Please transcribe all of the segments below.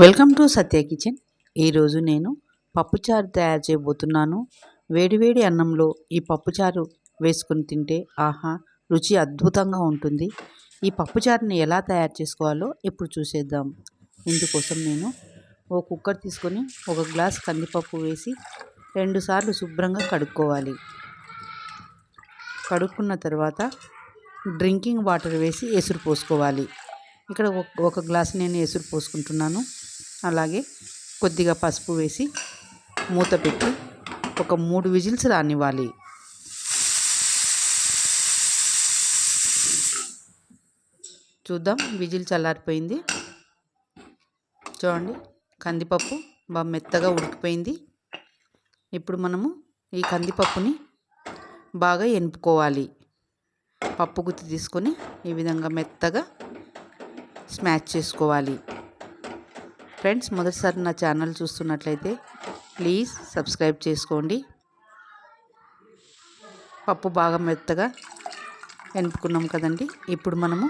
Welcome to Satya kitchen. ఈరోజు నేను పప్పుచారు తయారు చేయబోతున్నాను. వేడివేడి అన్నంలో ఈ పప్పుచారు వేసుకుని తింటే ఆహా, రుచి అద్భుతంగా ఉంటుంది. ఈ పప్పుచారుని ఎలా తయారు చేసుకోవాలో ఇప్పుడు చూసేద్దాం. ఇందుకోసం నేను ఒక కుక్కర్ తీసుకొని ఒక గ్లాస్ కందిపప్పు వేసి 2 సార్లు శుభ్రంగా కడుక్కోవాలి. కడుక్కున్న తర్వాత డ్రింకింగ్ వాటర్ వేసి ఎసురు పోసుకోవాలి. ఇక్కడ ఒక గ్లాస్ నేను ఎసురు పోసుకుంటున్నాను. అలాగే కొద్దిగా పసుపు వేసి మూత పెట్టి ఒక 3 విజిల్స్ రానివ్వాలి. చూద్దాం, విజిల్ చల్లారిపోయింది. చూడండి, కందిపప్పు బాగా మెత్తగా ఉడికిపోయింది. ఇప్పుడు మనము ఈ కందిపప్పుని బాగా ఎనుపుకోవాలి. పప్పు గుత్తి తీసుకొని ఈ విధంగా మెత్తగా స్మాష్ చేసుకోవాలి. ఫ్రెండ్స్, మొదటిసారి నా ఛానల్ చూస్తున్నట్లయితే ప్లీజ్ సబ్స్క్రైబ్ చేసుకోండి. పప్పు బాగా మెత్తగా ఎనుపుకున్నాం కదండి. ఇప్పుడు మనము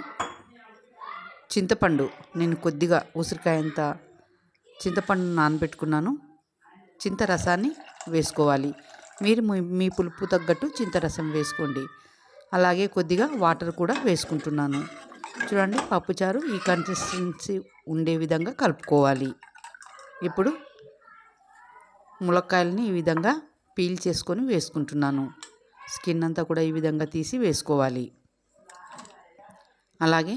చింతపండు, నేను కొద్దిగా ఉసిరికాయంత చింతపండు నానబెట్టుకున్నాను. చింత రసాన్ని వేసుకోవాలి. మీరు మీ పులుపు తగ్గట్టు చింతరసం వేసుకోండి. అలాగే కొద్దిగా వాటర్ కూడా వేసుకుంటున్నాను. చూడండి, పప్పుచారు ఈ కన్సిస్టెన్సీ ఉండే విధంగా కలుపుకోవాలి. ఇప్పుడు ములక్కాయలని ఈ విధంగా పీల్ చేసుకొని వేసుకుంటున్నాను. స్కిన్ అంతా కూడా ఈ విధంగా తీసి వేసుకోవాలి. అలాగే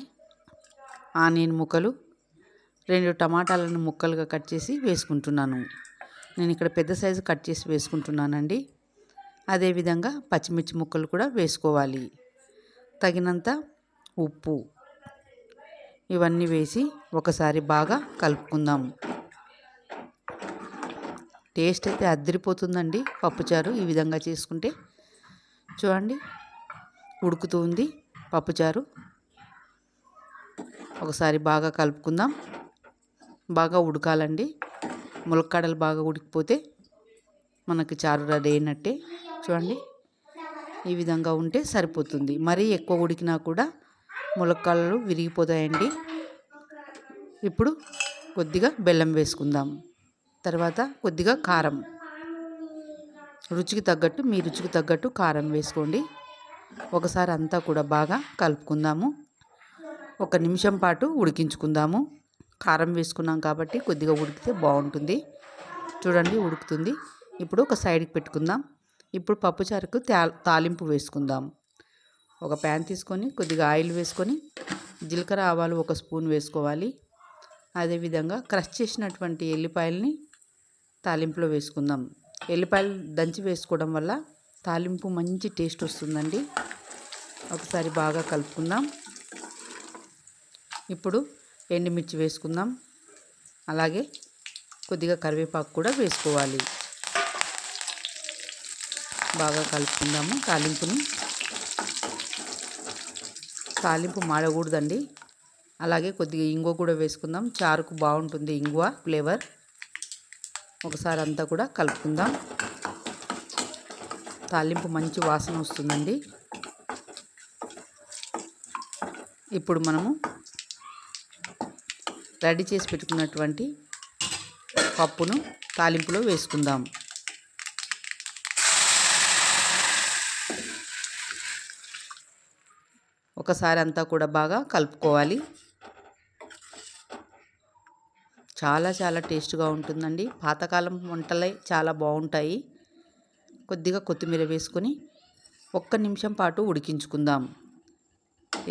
ఆనియన్ ముక్కలు, 2 టమాటాలను ముక్కలుగా కట్ చేసి వేసుకుంటున్నాను. నేను ఇక్కడ పెద్ద సైజు కట్ చేసి వేసుకుంటున్నానండి. అదేవిధంగా పచ్చిమిర్చి ముక్కలు కూడా వేసుకోవాలి. తగినంత ఉప్పు, ఇవన్నీ వేసి ఒకసారి బాగా కలుపుకుందాం. టేస్ట్ అయితే అదిరిపోతుందండి పప్పుచారు ఈ విధంగా చేసుకుంటే. చూడండి, ఉడుకుతూ ఉంది పప్పుచారు. ఒకసారి బాగా కలుపుకుందాం. బాగా ఉడకాలండి. ములక్కాడలు బాగా ఉడికిపోతే మనకి చారు రెడీ అయినట్టే. చూడండి, ఈ విధంగా ఉంటే సరిపోతుంది. మరీ ఎక్కువ ఉడికినా కూడా ములక్కాడలు విరిగిపోతాయండి. ఇప్పుడు కొద్దిగా బెల్లం వేసుకుందాం. తర్వాత కొద్దిగా కారం, రుచికి తగ్గట్టు, మీ రుచికి తగ్గట్టు కారం వేసుకోండి. ఒకసారి అంతా కూడా బాగా కలుపుకుందాము. 1 నిమిషం పాటు ఉడికించుకుందాము. కారం వేసుకున్నాం కాబట్టి కొద్దిగా ఉడికితే బాగుంటుంది. చూడండి, ఉడుకుతుంది. ఇప్పుడు ఒక సైడ్కి పెట్టుకుందాం. ఇప్పుడు పప్పుచారుకు తాలింపు వేసుకుందాం. ఒక ప్యాన్ తీసుకొని కొద్దిగా ఆయిల్ వేసుకొని జీలకర్ర ఆవాలు 1 స్పూన్ వేసుకోవాలి. అదేవిధంగా క్రష్ చేసినటువంటి ఎల్లిపాయలని తాలింపులో వేసుకుందాం. ఎల్లిపాయలు దంచి వేసుకోవడం వల్ల తాలింపు మంచి టేస్ట్ వస్తుందండి. ఒకసారి బాగా కలుపుకుందాం. ఇప్పుడు ఎండుమిర్చి వేసుకుందాం. అలాగే కొద్దిగా కరివేపాకు కూడా వేసుకోవాలి. బాగా కలుపుకుందాము. తాలింపు మాడకూడదండి. అలాగే కొద్దిగా ఇంగువ కూడా వేసుకుందాం. చారుకు బాగుంటుంది ఇంగువ ఫ్లేవర్. ఒకసారి అంతా కూడా కలుపుకుందాం. తాలింపు మంచి వాసన వస్తుందండి. ఇప్పుడు మనము రెడీ చేసి పెట్టుకున్నటువంటి పప్పును తాలింపులో వేసుకుందాం. ఒకసారి అంతా కూడా బాగా కలుపుకోవాలి. చాలా చాలా టేస్ట్గా ఉంటుందండి. పాతకాలం వంటలే చాలా బాగుంటాయి. కొద్దిగా కొత్తిమీర వేసుకొని 1 నిమిషం పాటు ఉడికించుకుందాం.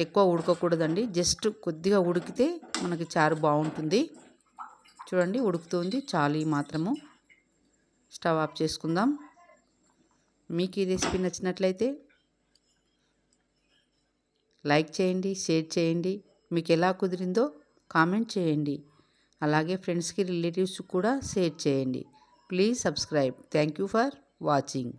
ఎక్కువ ఉడకకూడదండి. జస్ట్ కొద్దిగా ఉడికితే మనకి చారు బాగుంటుంది. చూడండి, ఉడుకుతుంది. చాలు ఈ మాత్రము. స్టవ్ ఆఫ్ చేసుకుందాం. మీకు ఈ రెసిపీ నచ్చినట్లయితే లైక్ చేయండి, షేర్ చేయండి. మీకు ఎలా కుదిరిందో కామెంట్ చేయండి. అలాగే ఫ్రెండ్స్కి, రిలేటివ్స్కి కూడా షేర్ చేయండి. Please subscribe. Thank you for watching.